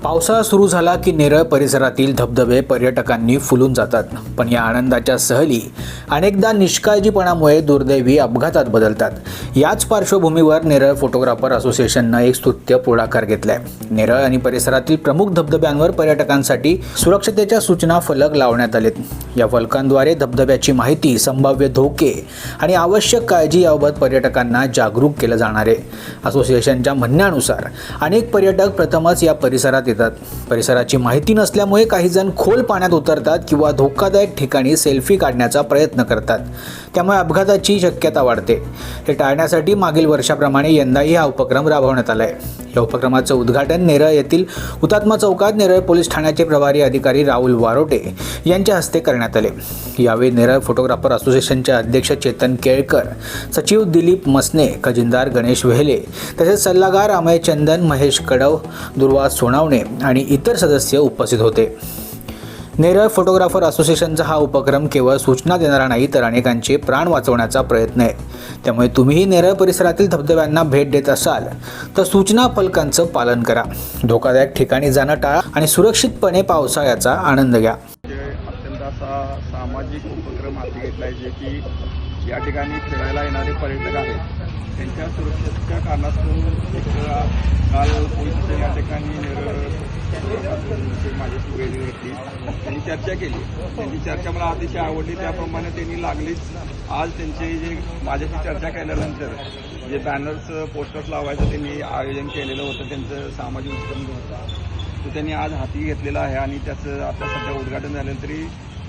पावसाळा सुरू झाला की नेरळ परिसरातील धबधबे पर्यटकांनी फुलून जातात, पण या आनंदाच्या सहली अनेकदा निष्काळजीपणामुळे दुर्दैवी अपघातात बदलतात। याच पार्श्वभूमीवर नेरळ फोटोग्राफर असोसिएशननं एक स्तुत्य पुढाकार घेतलाय। नेरळ आणि परिसरातील प्रमुख धबधब्यांवर पर्यटकांसाठी सुरक्षतेच्या सूचना फलक लावण्यात आलेत। या फलकांद्वारे धबधब्याची माहिती, संभाव्य धोके आणि आवश्यक काळजी याबाबत पर्यटकांना जागरूक केलं जाणार आहे। असोसिएशनच्या म्हणण्यानुसार अनेक पर्यटक प्रथमच या परिसरात येतात। परिसराची माहिती नसल्यामुळे काही जण खोल पाण्यात उतरतात किंवा धोकादायक ठिकाणी सेल्फी काढण्याचा प्रयत्न करतात, त्यामुळे अपघाताची शक्यता वाढते। हे टाळण्यासाठी मागील वर्षाप्रमाणे यंदाही हा उपक्रम राबवण्यात आला आहे। या उपक्रमाचं उद्घाटन नेरळ येथील हुतात्मा चौकात नेरळ पोलीस ठाण्याचे प्रभारी अधिकारी राहुल वारोटे यांच्या हस्ते करण्यात आले। यावेळी नेरळ फोटोग्राफर असोसिएशनचे अध्यक्ष चेतन केळकर, सचिव दिलीप मसने, खजिनदार गणेश वेहले, तसेच सल्लागार अमय चंदन, महेश कडव, दुर्वा सोनावणे आणि इतर सदस्य उपस्थित होते। नेरळ फोटोग्राफर असोसिएशनचा हा उपक्रम केवळ सूचना देणारा नाही, तर अनेकांचे प्राण वाचवण्याचा प्रयत्न आहे। त्यामुळे तुम्हीही नेरळ परिसरातील धबधब्यांना भेट देत असाल तर सूचना फलकांचं पालन करा, धोकादायक ठिकाणी जाणं टाळा आणि सुरक्षितपणे पावसाळ्याचा आनंद घ्या। अत्यंत असा सामाजिक उपक्रम हाती घेतला आहे, जे की या ठिकाणी फिरायला येणारे पर्यटक आहेत त्यांच्या सुरक्षेच्या कारणास्तव काल पोलीस या ठिकाणी माझ्याशी वेळ घेतली, त्यांनी चर्चा केली। त्यांची चर्चा मला अतिशय आवडली। त्याप्रमाणे त्यांनी लागलीच आज त्यांचे जे माझ्याशी चर्चा केल्यानंतर जे बॅनर्स, पोस्टर्स लावायचं त्यांनी आयोजन केलेलं होतं, त्यांचं सामाजिक उपक्रम होता तो त्यांनी आज हाती घेतलेला आहे आणि त्याचं आता सध्या उद्घाटन झालं। तरी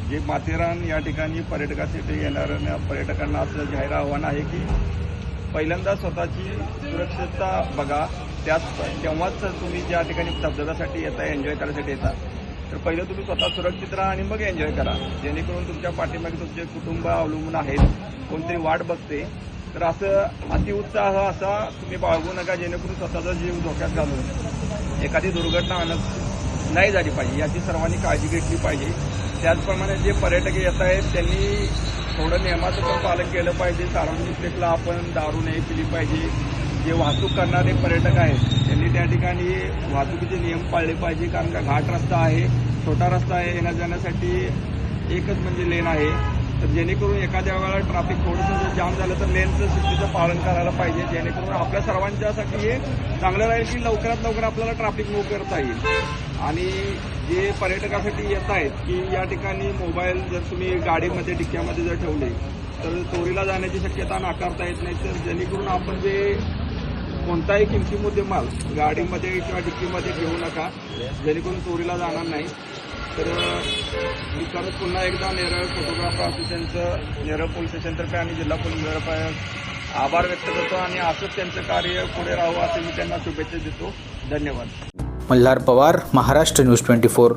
जे माथेरान या ठिकाणी पर्यटकासाठी येणाऱ्या पर्यटकांना असं जाहीर आव्हान आहे की पहिल्यांदा स्वतःची सुरक्षितता बघा, तेव्हाच तुम्ही ज्या ठिकाणी धबधब्यासाठी येता, एन्जॉय करायसाठी येता, तर पहिलं तुम्ही स्वतः सुरक्षित राहा आणि मग एन्जॉय करा, जेणेकरून तुमच्या पाठीमागे तुमचे कुटुंब अवलंबून आहेत, कोणतरी वाट बघते। तर असं अतिउत्साह असा तुम्ही बाळगू नका, जेणेकरून स्वतःचा जीव धोक्यात घालून एखादी दुर्घटना नाही झाली पाहिजे, याची सर्वांनी काळजी घेतली पाहिजे। त्याचप्रमाणे जे पर्यटक येत आहेत त्यांनी थोडं नियमाचं पण पालन केलं पाहिजे। सार्वजनिक प्लेसला आपण दारू नाही पिली पाहिजे। जे वाहतूक करणारे पर्यटक आहेत त्यांनी त्या ठिकाणी वाहतुकीचे नियम पाळले पाहिजे, कारण का घाट रस्ता आहे, छोटा रस्ता आहे, येण्या जाण्यासाठी एकच म्हणजे लेन आहे। तर जेणेकरून एखाद्या वेळेला ट्रॅफिक थोडंसं जर जाम झालं तर लेनचं शिस्तीचं पालन करायला पाहिजे, जेणेकरून आपल्या सर्वांच्यासाठी हे चांगलं राहील की लवकरात लवकर आपल्याला ट्रॅफिक मूव्ह करता येईल। आणि जे पर्यटकासाठी येत आहेत की या ठिकाणी मोबाईल जर तुम्ही गाडीमध्ये डिक्क्यामध्ये जर ठेवले तर चोरीला जाण्याची शक्यता नाकारता येत नाही। तर जेणेकरून आपण जे कोणताही किमती मुद्देमाल गाडीमध्ये किंवा डिक्कीमध्ये ठेवू नका, जेणेकरून चोरीला जाणार नाही। तर मी परत पुन्हा एकदा नेरळ फोटोग्राफर असोसिएशनचं नेरळ पोलीस स्टेशनतर्फे आणि जिल्हा पोलीस तर्फे आभार व्यक्त करतो आणि असंच त्यांचं कार्य पुढे राहावं असे मी त्यांना शुभेच्छा देतो। धन्यवाद। मल्हार पवार, महाराष्ट्र न्यूज 24।